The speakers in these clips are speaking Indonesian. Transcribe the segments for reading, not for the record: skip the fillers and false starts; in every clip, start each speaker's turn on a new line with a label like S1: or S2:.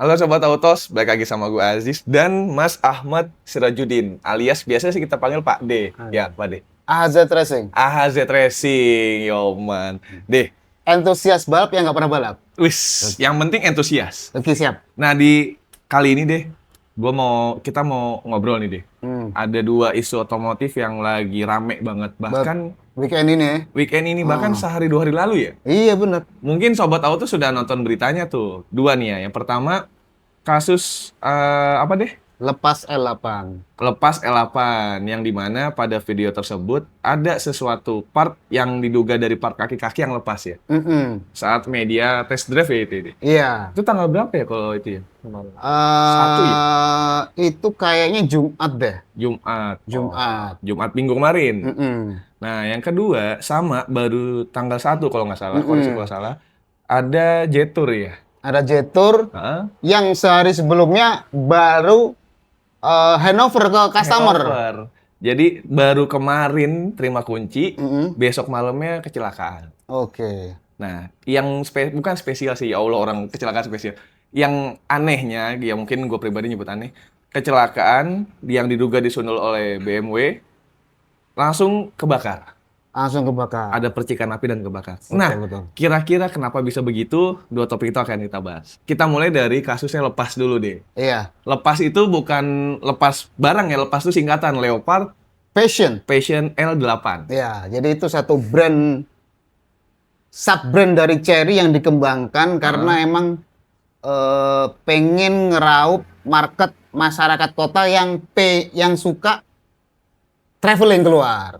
S1: Halo Sobat Autos, balik lagi sama gue Aziz dan Mas Ahmad Sirajuddin, alias biasanya sih kita panggil Pak D. Ya, Pak D.
S2: AHZ Racing.
S1: AHZ Racing, yo man. D,
S2: Entusias balap yang nggak pernah balap.
S1: wis, yang penting entusias.
S2: Oke, siap.
S1: Nah, di kali ini deh, kita mau ngobrol nih deh. Ada dua isu otomotif yang lagi rame banget, bahkan
S2: Weekend ini ya.
S1: weekend ini, bahkan sehari 2 hari lalu ya.
S2: Iya, bener.
S1: Mungkin Sobat Auto sudah nonton beritanya tuh, dua nih ya. Yang pertama, kasus apa deh?
S2: Lepas L8.
S1: Lepas L8 yang dimana pada video tersebut ada sesuatu part yang diduga dari part kaki-kaki yang lepas ya. Saat media test drive ya itu.
S2: Iya.
S1: Itu tanggal berapa ya kalau itu ya? Satu ya?
S2: Itu kayaknya Jumat deh.
S1: Jumat.
S2: Jumat.
S1: Jumat minggu kemarin.
S2: Mm-mm.
S1: Nah, yang kedua sama baru tanggal 1 kalau nggak salah, koreksi kalau salah. Ada Jetour ya.
S2: Ada Jetour
S1: Heeh.
S2: yang sehari sebelumnya baru handover ke customer.
S1: Handover. Jadi baru kemarin terima kunci,
S2: Mm-mm.
S1: besok malamnya kecelakaan.
S2: Oke.
S1: Nah, yang bukan spesial sih, ya Allah orang kecelakaan spesial. Yang anehnya, ya mungkin gue pribadi nyebut aneh, kecelakaan yang diduga disundul oleh BMW langsung kebakar.
S2: Langsung kebakar.
S1: Ada percikan api dan kebakar.
S2: Betul,
S1: Nah,
S2: betul.
S1: kira-kira kenapa bisa begitu? Dua topik itu akan kita bahas. Kita mulai dari kasusnya lepas dulu deh.
S2: Iya.
S1: Lepas itu bukan lepas barang ya, lepas itu singkatan Leopard
S2: Passion.
S1: L8.
S2: Ya, jadi itu satu brand sub-brand dari Chery yang dikembangkan karena emang pengen ngeraup market masyarakat kota yang suka traveling keluar.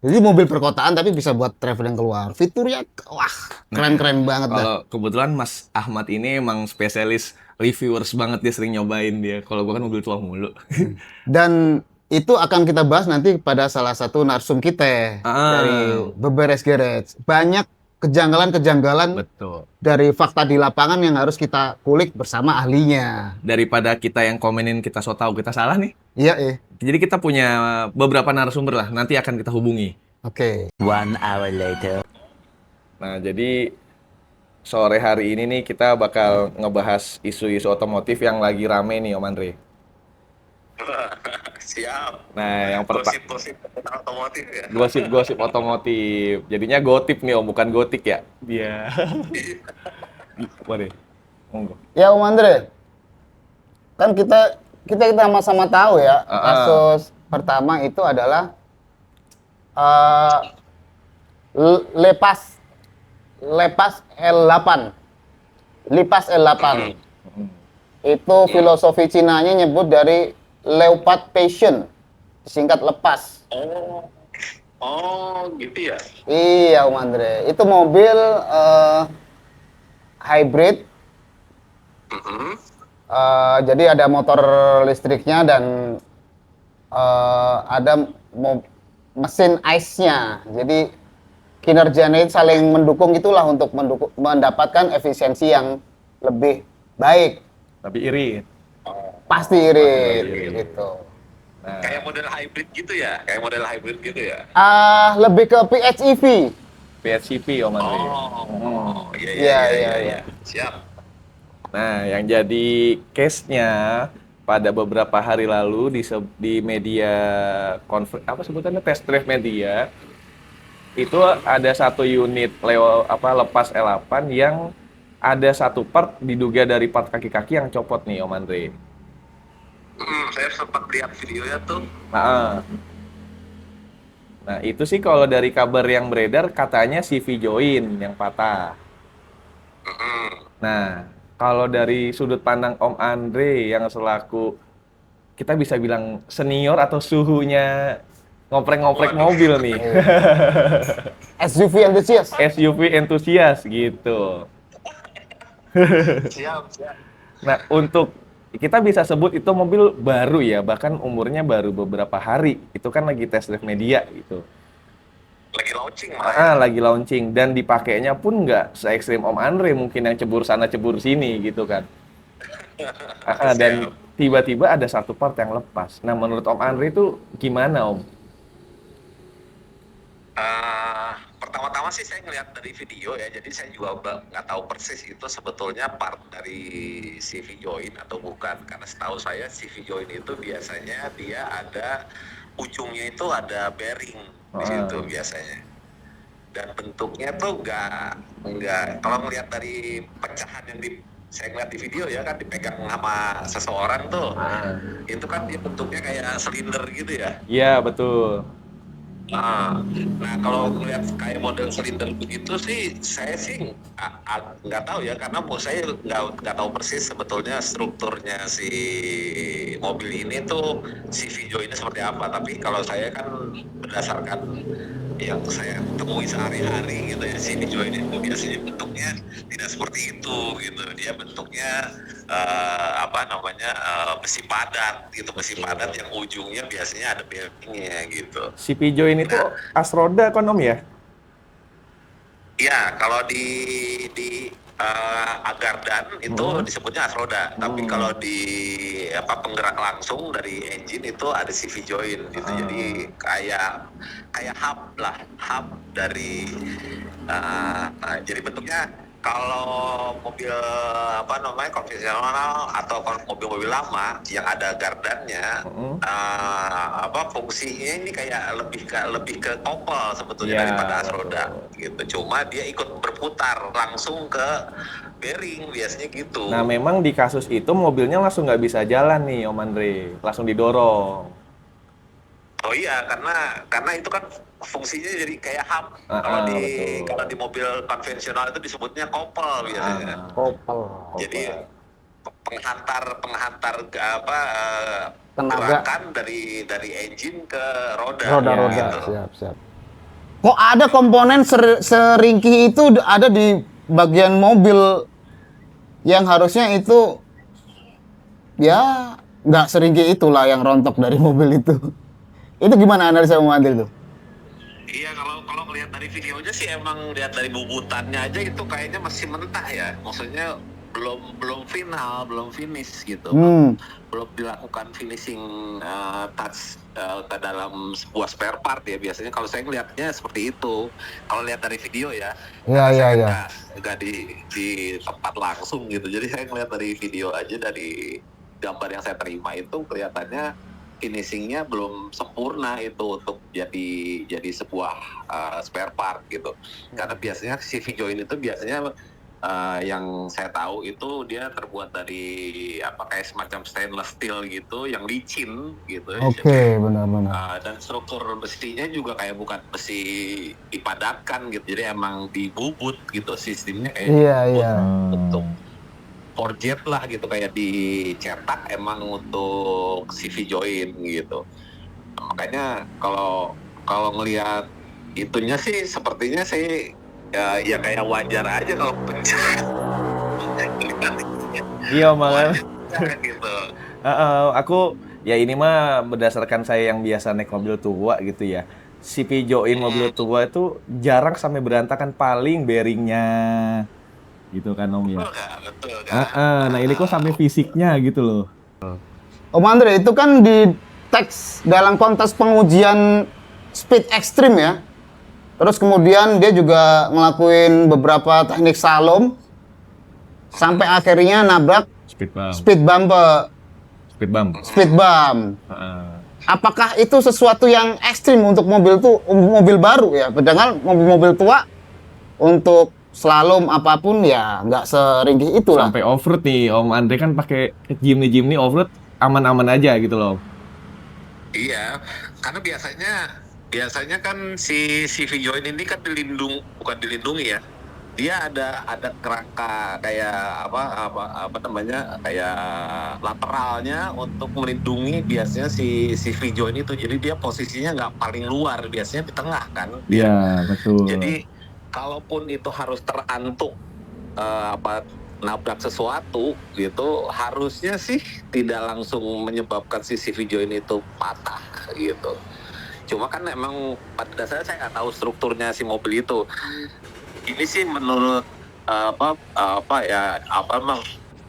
S2: Jadi mobil perkotaan tapi bisa buat traveling keluar. Fiturnya wah, keren-keren banget dah.
S1: Kalau kebetulan Mas Ahmad ini emang spesialis reviewers banget, dia sering nyobain dia. Kalau gua kan mobil tua mulu.
S2: Dan itu akan kita bahas nanti pada salah satu narsum kita dari Beberes Garage. Banyak kejanggalan-kejanggalan
S1: Betul.
S2: dari fakta di lapangan yang harus kita kulik bersama ahlinya.
S1: Daripada kita yang komenin kita so tahu kita salah nih.
S2: Iya,
S1: Jadi kita punya beberapa narasumber lah, nanti akan kita hubungi.
S2: Oke.
S3: 1 hour later.
S1: Nah, jadi sore hari ini nih kita bakal ngebahas isu-isu otomotif yang lagi rame nih Om Andre.
S4: Siap.
S1: Nah, yang pertama
S4: Gosip-gosip tentang otomotif ya.
S1: gosip-gosip otomotif. Jadinya gotip nih Om, bukan gotik ya? Iya. Boleh. Monggo.
S2: Ya Om Andre, kan kita sama-sama tahu ya kasus pertama itu adalah lepas L8. Lipas L8. Itu filosofi Cinanya nyebut dari Leopard Passion, singkat lepas.
S4: Oh, gitu ya.
S2: Iya Om Andre, itu mobil hybrid. Jadi ada motor listriknya dan ada mesin ice-nya. Jadi kinerjanya saling mendukung, itulah untuk mendapatkan efisiensi yang lebih baik.
S1: Tapi irit.
S2: Pasti irit gitu.
S1: Nah,
S4: Kayak model hybrid gitu ya.
S2: Lebih ke PHEV.
S1: PHEV Om Andre.
S4: Oh,
S2: Iya.
S4: Siap.
S1: Nah, yang jadi case-nya pada beberapa hari lalu di media sebutannya test drive media itu ada satu unit lepas L8 yang ada satu part diduga dari part kaki-kaki yang copot nih Om Andre.
S4: Saya sempat lihat videonya tuh.
S1: Nah, itu sih kalau dari kabar yang beredar katanya CV join yang patah. Nah, kalau dari sudut pandang Om Andre yang selaku kita bisa bilang senior atau suhunya ngoprek-ngoprek mobil nih.
S2: SUV enthusiast.
S1: SUV entusias gitu.
S4: Siap.
S1: Nah, untuk kita bisa sebut itu mobil baru ya, bahkan umurnya baru beberapa hari. Itu kan lagi test drive media gitu.
S4: Lagi launching malah.
S1: Lagi launching dan dipakainya pun nggak se-ekstrim Om Andre mungkin yang cebur sana cebur sini gitu kan. Dan tiba-tiba ada satu part yang lepas. Nah, menurut Om Andre itu gimana Om?
S4: pertama-tama sih saya ngeliat dari video ya, jadi saya juga nggak tahu persis itu sebetulnya part dari CV join atau bukan, karena setahu saya CV join itu biasanya dia ada ujungnya itu ada bearing di situ biasanya, dan bentuknya tuh nggak kalau melihat dari pecahan yang saya ngeliat di video ya kan dipegang sama seseorang tuh, itu kan dia bentuknya kayak silinder gitu ya.
S1: Iya, betul.
S4: Nah, kalau ngeliat kayak model silinder begitu sih, saya sih nggak tahu ya, karena saya nggak tahu persis sebetulnya strukturnya si mobil ini tuh si video ini seperti apa. Tapi kalau saya kan berdasarkan yang saya temui sehari-hari gitu ya, si video ini tuh biasanya bentuknya tidak seperti itu gitu. Dia bentuknya besi padat gitu, besi padat yang ujungnya biasanya ada bearingnya gitu.
S1: Si Pijo ini tuh Asroda kan Om ya?
S4: Ya, kalau di Agardan itu disebutnya Asroda, tapi kalau di penggerak langsung dari engine itu ada CV join gitu. Jadi kayak hub lah, hub dari jadi bentuknya kalau mobil konvensional atau mobil-mobil lama yang ada gardannya, fungsinya ini kayak lebih ke kopel sebetulnya daripada Asroda gitu. Cuma dia ikut berputar langsung ke bearing biasanya gitu.
S1: Nah, memang di kasus itu mobilnya langsung nggak bisa jalan nih Om Andre, langsung didorong.
S4: Oh iya, karena itu kan fungsinya jadi kayak hub. Kalau di mobil konvensional itu disebutnya kopel biasanya.
S2: Kopel.
S4: Jadi penghantar
S2: Tenaga.
S4: gerakan dari engine ke roda.
S2: Roda-roda.
S4: Gitu.
S2: Siap. Kok ada komponen seringkih itu ada di bagian mobil yang harusnya itu ya nggak seringkih itulah yang rontok dari mobil itu. Itu gimana analisa Om Andre itu?
S4: Iya, kalau ngelihat dari videonya sih emang lihat dari bubutannya aja itu kayaknya masih mentah ya. Maksudnya belum final, belum finish gitu. Belum dilakukan finishing touch ke dalam sebuah spare part ya. Biasanya kalau saya ngelihatnya seperti itu. Kalau lihat dari video ya.
S2: Iya.
S4: Nggak di tempat langsung gitu. Jadi saya ngelihat dari video aja, dari gambar yang saya terima itu kelihatannya finishingnya belum sempurna itu untuk jadi sebuah spare part gitu. Karena biasanya CV join itu biasanya yang saya tahu itu dia terbuat dari kayak semacam stainless steel gitu yang licin gitu.
S2: Oke, benar-benar.
S4: Dan struktur besinya juga kayak bukan besi dipadatkan gitu. Jadi emang dibubut gitu sistemnya kayak
S2: Iya.
S4: untuk forjet lah gitu, kayak dicetak emang untuk CV join gitu. Makanya kalau ngelihat itunya sih sepertinya sih ya kayak wajar aja kalau pecah.
S1: Iya, makanya.
S4: Gitu.
S1: Aku ya ini mah berdasarkan saya yang biasa naik mobil tua gitu ya. Si Pijoin mobil tua itu jarang sampai berantakan, paling bearingnya. Gitu kan Om ya.
S4: Betul kan.
S1: Nah ini kok sampai fisiknya gitu loh.
S2: Om Andre, itu kan di teks dalam konteks pengujian speed ekstrim ya. Terus kemudian dia juga ngelakuin beberapa teknik slalom sampai akhirnya nabrak speed bump. Apakah itu sesuatu yang ekstrim untuk mobil baru ya? Padahal mobil-mobil tua untuk slalom apapun ya nggak seringkih itu lah.
S1: Sampai off-road nih Om Andre kan pakai Jimny off-road aman-aman aja gitu loh.
S4: Iya, karena biasanya kan si CV join ini kan bukan dilindungi ya. Dia ada kerangka kayak kayak lateralnya untuk melindungi biasanya si CV join itu. Jadi dia posisinya nggak paling luar, biasanya di tengah kan.
S1: Iya, betul.
S4: Jadi kalaupun itu harus terantuk nabrak sesuatu gitu, harusnya sih tidak langsung menyebabkan si CV join itu patah gitu. Cuma kan emang pada dasarnya saya nggak tahu strukturnya si mobil itu. Ini sih menurut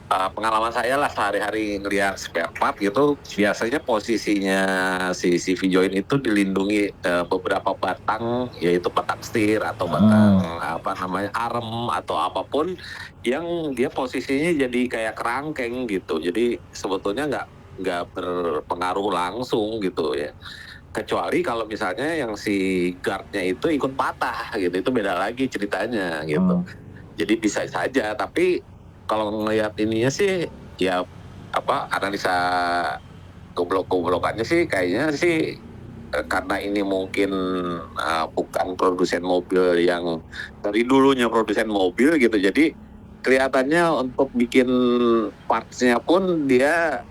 S4: pengalaman saya lah sehari-hari ngelihat spare part gitu, biasanya posisinya si CV joint itu dilindungi beberapa batang, yaitu batang setir atau batang apa namanya arem atau apapun yang dia posisinya jadi kayak kerangkeng gitu. Jadi sebetulnya nggak berpengaruh langsung gitu ya. Kecuali kalau misalnya yang si guardnya itu ikut patah gitu, itu beda lagi ceritanya gitu. Jadi bisa saja, tapi kalau ngelihat ininya sih ya apa analisa goblok-goblokannya sih kayaknya sih karena ini mungkin bukan produsen mobil yang dari dulunya produsen mobil gitu, jadi kelihatannya untuk bikin partsnya pun dia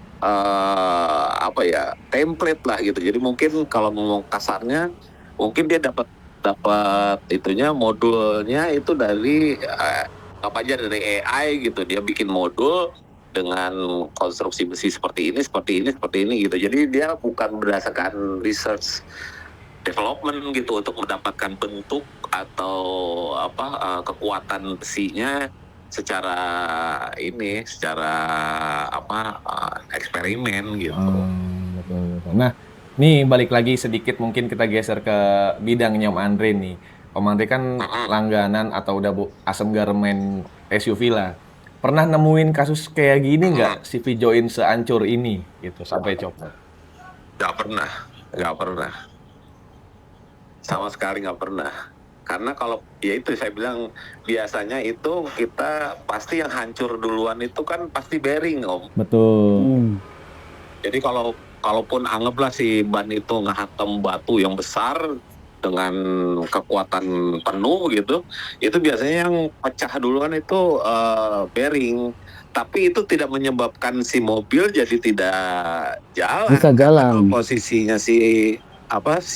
S4: apa ya template lah gitu. Jadi mungkin kalau ngomong kasarnya mungkin dia dapat dapat itunya modulnya itu dari apa aja dari AI gitu. Dia bikin modul dengan konstruksi besi seperti ini, seperti ini, seperti ini gitu. Jadi dia bukan berdasarkan research development gitu untuk mendapatkan bentuk atau apa kekuatan besinya secara ini, secara apa eksperimen gitu.
S1: Betul, betul. Nah, nih balik lagi sedikit mungkin kita geser ke bidangnya Om Andre nih. Om Andre kan langganan atau udah asam garam main SUV lah. Pernah nemuin kasus kayak gini nggak CV join seancur ini gitu sampai copot?
S4: Nggak pernah. Sama sekali nggak pernah. Karena kalau ya itu saya bilang biasanya itu kita pasti yang hancur duluan itu kan pasti bearing Om.
S1: Betul.
S4: Jadi kalaupun anggaplah si ban itu ngehantam batu yang besar dengan kekuatan penuh gitu, itu biasanya yang pecah duluan itu bearing. Tapi itu tidak menyebabkan si mobil jadi tidak jalan.
S2: Bisa jalan.
S4: Posisinya si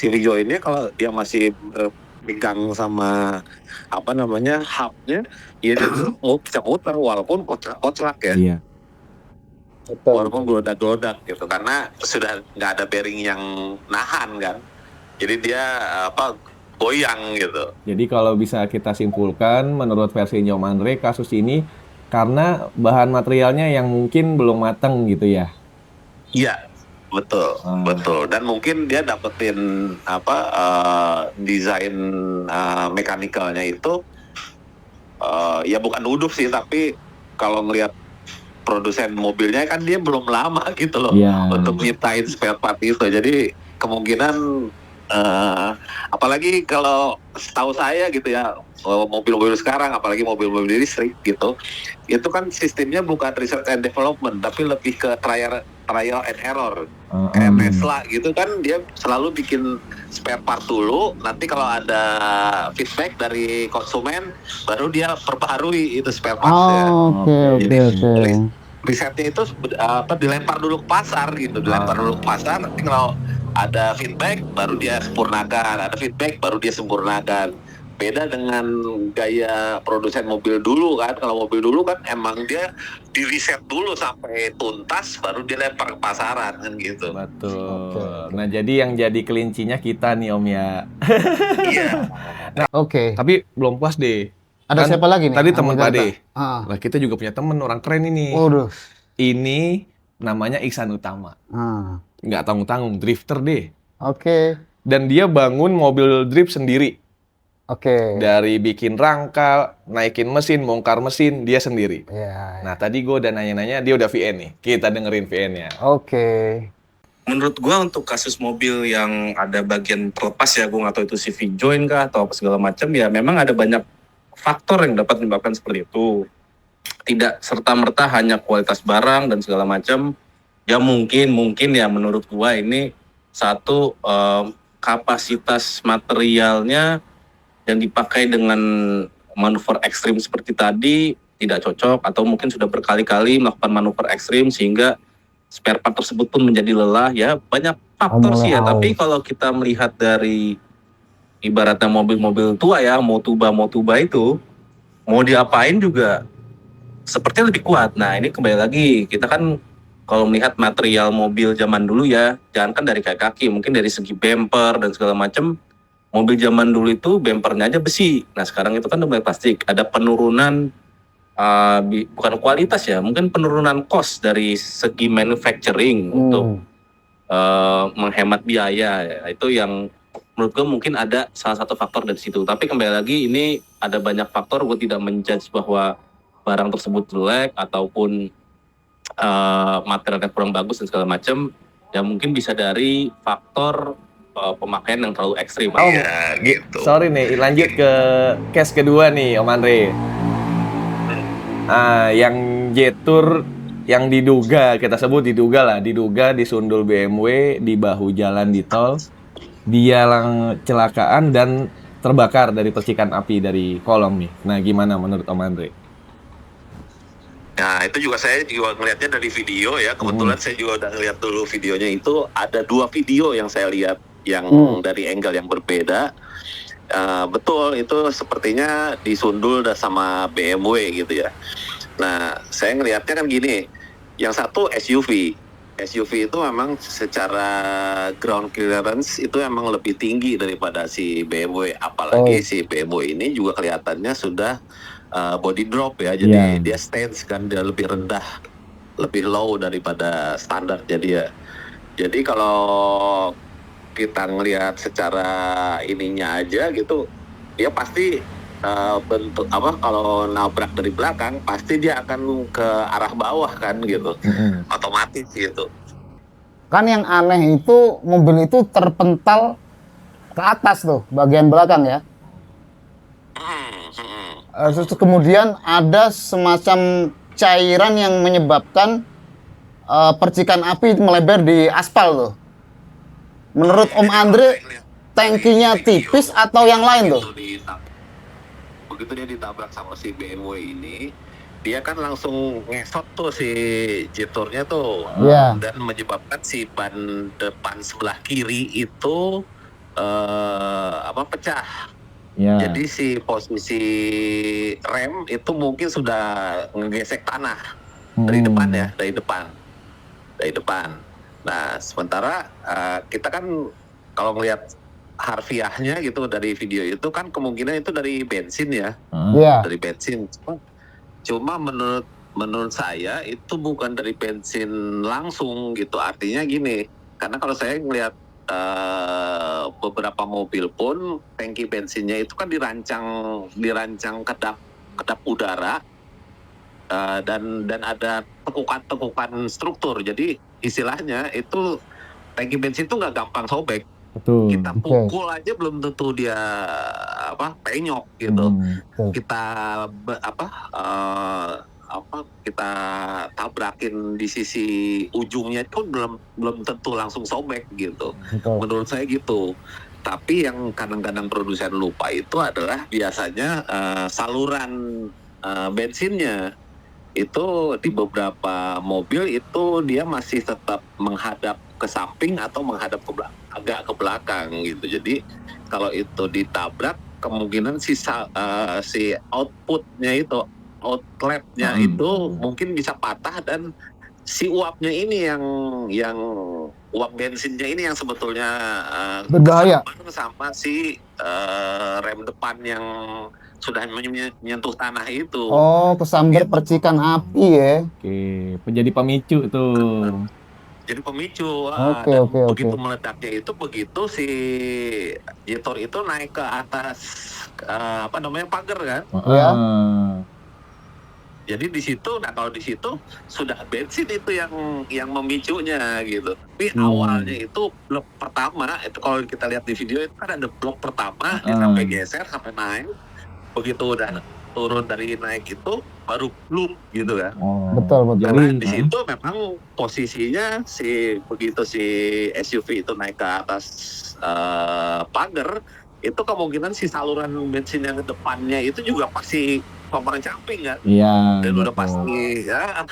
S4: Vigo ini kalau dia masih pegang sama apa namanya hubnya, ya dia tuh bisa muter walaupun koclak ya.
S1: Iya.
S4: Walaupun gelodak-gelodak gitu, karena sudah nggak ada bearing yang nahan kan. Jadi dia goyang gitu.
S1: Jadi kalau bisa kita simpulkan menurut versinya Om Andre kasus ini karena bahan materialnya yang mungkin belum matang gitu ya.
S4: Iya, betul. Dan mungkin dia dapetin desain mekanikalnya itu ya bukan nuduh sih, tapi kalau ngelihat produsen mobilnya kan dia belum lama gitu loh untuk nyiptain spare part itu. Jadi kemungkinan apalagi kalau setahu saya gitu ya, mobil-mobil sekarang apalagi mobil-mobil listrik gitu, itu kan sistemnya bukan research and development tapi lebih ke trial and error. Kayak Tesla gitu kan, dia selalu bikin spare part dulu, nanti kalau ada feedback dari konsumen baru dia perbaharui itu spare partnya.
S2: Oke.
S4: Risetnya itu dilempar dulu ke pasar gitu, nanti kalau ada feedback baru dia sempurnakan, ada feedback baru dia sempurnakan. Beda dengan gaya produsen mobil dulu kan. Kalau mobil dulu kan emang dia di riset dulu sampai tuntas baru dia lempar ke pasaran kan gitu.
S1: Betul. Nah, jadi yang jadi kelincinya kita nih Om ya.
S4: Iya.
S1: Tapi belum puas deh.
S2: Ada
S1: Kan
S2: siapa lagi nih?
S1: Tadi teman Pak De.
S2: Ah.
S1: Lah kita juga punya temen orang keren ini.
S2: Waduh.
S1: Ini namanya Iksan Utama. Nggak tanggung-tanggung, drifter deh.
S2: Oke.
S1: Dan dia bangun mobil drift sendiri.
S2: Oke.
S1: Dari bikin rangka, naikin mesin, bongkar mesin, dia sendiri.
S2: Iya.
S1: Nah, tadi gue udah nanya-nanya, dia udah VN nih. Kita dengerin VN-nya.
S2: Oke.
S3: Menurut gue untuk kasus mobil yang ada bagian terlepas ya, gue nggak tahu itu CV joint kah atau apa segala macam, ya memang ada banyak faktor yang dapat menyebabkan seperti itu. Tidak serta-merta hanya kualitas barang dan segala macam. Ya mungkin ya menurut gue ini satu kapasitas materialnya yang dipakai dengan manuver ekstrim seperti tadi tidak cocok, atau mungkin sudah berkali-kali melakukan manuver ekstrim sehingga spare part tersebut pun menjadi lelah. Ya banyak faktor sih ya, tapi kalau kita melihat dari ibaratnya mobil-mobil tua ya, Motuba itu mau diapain juga sepertinya lebih kuat. Nah ini kembali lagi, kita kan kalau melihat material mobil zaman dulu ya, jangan kan dari kayak kaki, mungkin dari segi bumper dan segala macam. Mobil zaman dulu itu bumpernya aja besi. Nah sekarang itu kan udah plastik. Ada penurunan bukan kualitas ya, mungkin penurunan cost dari segi manufacturing untuk menghemat biaya ya. Itu yang menurut gue mungkin ada salah satu faktor dari situ. Tapi kembali lagi ini ada banyak faktor, gue tidak menjudge bahwa barang tersebut jelek ataupun materialnya kurang bagus dan segala macam. Ya mungkin bisa dari faktor pemakaian yang terlalu ekstrim.
S1: Oh, ya, gitu. Sorry nih, lanjut ke case kedua nih Om Andre. Yang Jetour yang diduga, kita sebut diduga disundul BMW di bahu jalan di tol. Dia kecelakaan dan terbakar dari percikan api dari kolong nih. Nah, gimana menurut Om Andre?
S4: Nah, itu juga saya juga ngelihatnya dari video ya. Kebetulan saya juga udah ngeliat dulu videonya itu. Ada 2 video yang saya lihat yang dari angle yang berbeda. Betul, itu sepertinya disundul sama BMW gitu ya. Nah, saya ngelihatnya kan gini. Yang satu SUV. SUV itu memang secara ground clearance itu emang lebih tinggi daripada si BMW. Apalagi si BMW ini juga kelihatannya sudah body drop ya, jadi dia stance kan, dia lebih rendah, lebih low daripada standar. Jadi kalau kita ngelihat secara ininya aja gitu, dia pasti bentuk kalau nabrak dari belakang pasti dia akan ke arah bawah kan gitu, otomatis gitu.
S2: Kan yang aneh itu mobil itu terpental ke atas tuh bagian belakang ya. Terus kemudian ada semacam cairan yang menyebabkan percikan api melebar di aspal tuh. Menurut Om Andre, tangkinya tipis atau yang lain tuh?
S4: Begitu dia ditabrak sama si BMW ini, dia kan langsung ngesot tuh si Jetournya tuh, dan menyebabkan si ban depan sebelah kiri itu pecah. Jadi si posisi rem itu mungkin sudah ngegesek tanah dari depan ya, dari depan. Nah, sementara kita kan kalau melihat harfiahnya gitu dari video itu kan kemungkinan itu dari bensin ya, dari bensin. Cuma menurut saya itu bukan dari bensin langsung gitu. Artinya gini, karena kalau saya ngelihat beberapa mobil pun tangki bensinnya itu kan dirancang kedap udara, dan ada tekukan struktur. Jadi istilahnya itu tangki bensin itu nggak gampang sobek.
S2: Betul.
S4: Kita pukul aja belum tentu dia penyok gitu. Kita kita tabrakin di sisi ujungnya itu belum tentu langsung sobek gitu. Menurut saya gitu. Tapi yang kadang-kadang produsen lupa itu adalah biasanya saluran bensinnya itu di beberapa mobil itu dia masih tetap menghadap ke samping atau menghadap agak ke belakang gitu. Jadi kalau itu ditabrak kemungkinan si outputnya itu, outletnya itu mungkin bisa patah, dan si uapnya ini yang uap bensinnya ini yang sebetulnya
S2: berbahaya
S4: sama si rem depan yang sudah menyentuh tanah itu.
S2: Kesambar percikan api ya.
S1: Menjadi pemicu tuh.
S4: Jadi pemicu.
S2: Begitu
S4: meledaknya itu, begitu si Jetour itu naik ke atas pagar kan. Jadi di situ, kalau di situ sudah bensin itu yang memicunya gitu. Tapi awalnya itu blok pertama itu kalau kita lihat di video itu kan ada blok pertama sampai geser sampai naik. Begitu udah turun dari naik itu baru loop gitu kan.
S2: Betul.
S4: Karena di situ memang posisinya begitu si SUV itu naik ke atas pagar, itu kemungkinan si saluran bensin yang ke depannya itu juga pasti komponen camping kan. Dan udah pasti ya.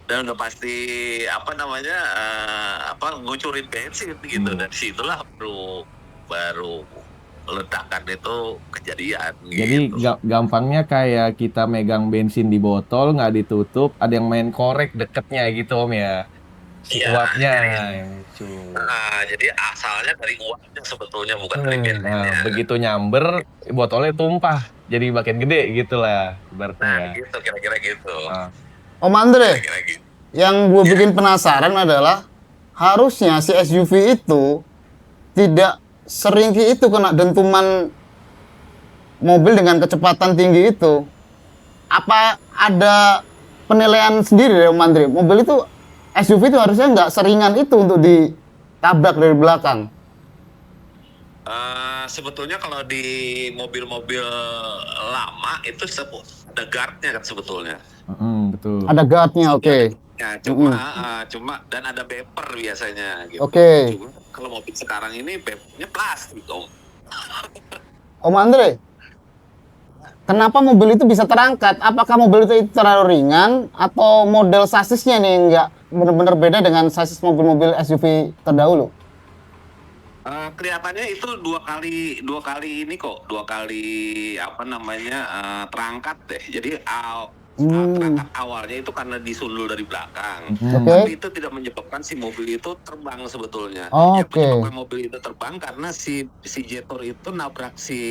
S4: Dan udah pasti ngucurin bensin gitu. Dan situlah baru ledakan itu kejadian.
S1: Jadi gampangnya kayak kita megang bensin di botol nggak ditutup, ada yang main korek deketnya gitu Om ya. Uapnya.
S4: Jadi asalnya dari uapnya sebetulnya, bukan dari bensinnya.
S1: Begitu nyamber botolnya tumpah. jadi makin gede gitu lah ibaratnya
S4: Nah,
S1: ya.
S4: gitu kira-kira gitu.
S1: Ah.
S2: Om Andre,
S4: Kira-kira gitu.
S2: yang gue bikin penasaran adalah harusnya si SUV itu tidak seringkih itu kena dentuman mobil dengan kecepatan tinggi itu. Apa ada penilaian sendiri dari Om Andre? Mobil itu SUV itu harusnya nggak seringan itu untuk ditabrak dari belakang.
S4: Sebetulnya kalau di mobil-mobil lama itu ada guardnya kan sebetulnya.
S1: Betul.
S2: Ada guardnya, oke.
S4: Ya, cuma dan ada bumper biasanya gitu.
S2: Oke.
S4: Cuma kalau mobil sekarang ini bumpernya plastik dong.
S2: Om Andre, kenapa mobil itu bisa terangkat? Apakah mobil itu terlalu ringan atau model sasisnya nih nggak benar-benar beda dengan sasis mobil-mobil SUV terdahulu?
S4: Kelihatannya itu dua kali ini kok, dua kali apa namanya terangkat deh. Jadi terangkat awalnya itu karena disundul dari belakang,
S2: Oke.
S4: tapi itu tidak menyebabkan si mobil itu terbang sebetulnya.
S2: Oh,
S4: Yang
S2: oke.
S4: menyebabkan mobil itu terbang karena si Jetor itu nabrak si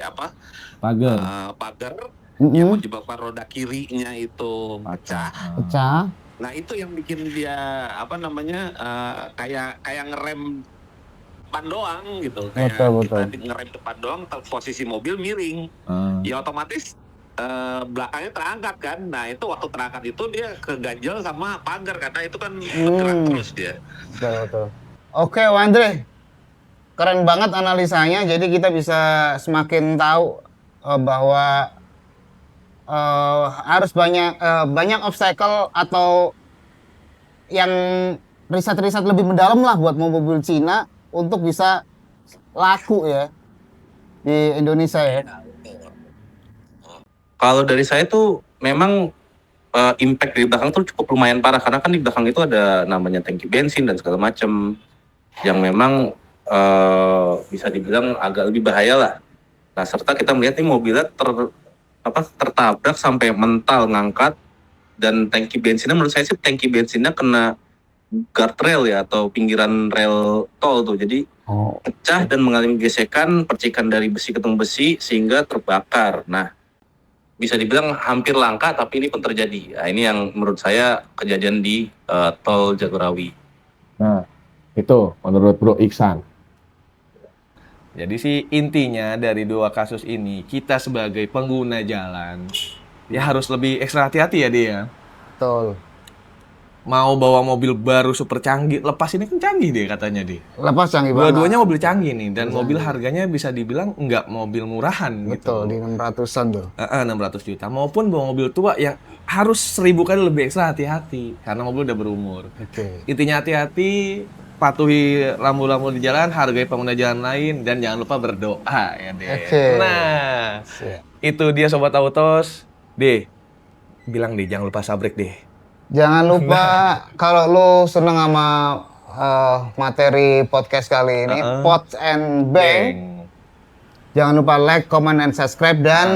S4: apa
S1: Pagar.
S4: pagar
S2: Mm-mm.
S4: yang menyebabkan roda kirinya itu pecah.
S2: Pecah.
S4: Nah itu yang bikin dia apa namanya kayak ngerem depan doang gitu, kayak
S2: Betul.
S4: kita ngerem depan doang, posisi mobil miring, ya otomatis belakangnya terangkat kan. Nah itu waktu terangkat itu dia keganjel sama pagar karena itu kan bergerak terus dia.
S2: Betul. Oke, Om Andre. Keren banget analisanya. Jadi kita bisa semakin tahu bahwa harus banyak obstacle atau yang riset-riset lebih mendalam lah buat mobil Cina untuk bisa laku ya di Indonesia ya.
S3: Kalau dari saya tuh memang impact di belakang tuh cukup lumayan parah karena kan di belakang itu ada namanya tangki bensin dan segala macam yang memang bisa dibilang agak lebih bahaya lah. Nah serta kita melihat nih mobilnya tertabrak sampai mental ngangkat dan tangki bensinnya menurut saya sih tangki bensinnya kena guardrail ya atau pinggiran rel tol tuh jadi pecah dan mengalami gesekan percikan dari besi ketemu besi sehingga terbakar. Nah bisa dibilang hampir langka tapi ini pun terjadi. Nah, ini yang menurut saya kejadian di tol Jagorawi.
S1: Nah, itu menurut Bro Iksan. Jadi sih intinya dari dua kasus ini, kita sebagai pengguna jalan ya harus lebih ekstra hati-hati ya dia.
S2: Betul.
S1: Mau bawa mobil baru super canggih, lepas ini kan canggih dia katanya dia.
S2: Lepas canggih banget.
S1: Dua-duanya mobil canggih nih dan mobil harganya bisa dibilang nggak mobil murahan
S2: Betul,
S1: gitu.
S2: di 600-an tuh.
S1: 600 juta maupun bawa mobil tua yang harus 1000 kali lebih ekstra hati-hati karena mobil udah berumur.
S2: Oke.
S1: Intinya hati-hati, patuhi lampu-lampu di jalan, hargai pengguna jalan lain dan jangan lupa berdoa ya deh.
S2: Oke.
S1: Nah,
S2: Siap.
S1: itu dia Sobat Autos. Deh, bilang deh jangan lupa sabrek deh.
S2: Jangan lupa kalau lu seneng sama materi podcast kali ini, Pots and Bang, jangan lupa like, comment, and subscribe dan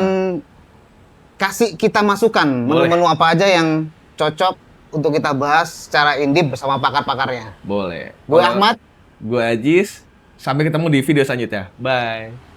S2: kasih kita masukan menu-menu apa aja yang cocok untuk kita bahas secara in-depth bersama pakar-pakarnya.
S1: Boleh.
S2: Gue Ahmad,
S1: Gue Ajis. Sampai ketemu di video selanjutnya. Bye.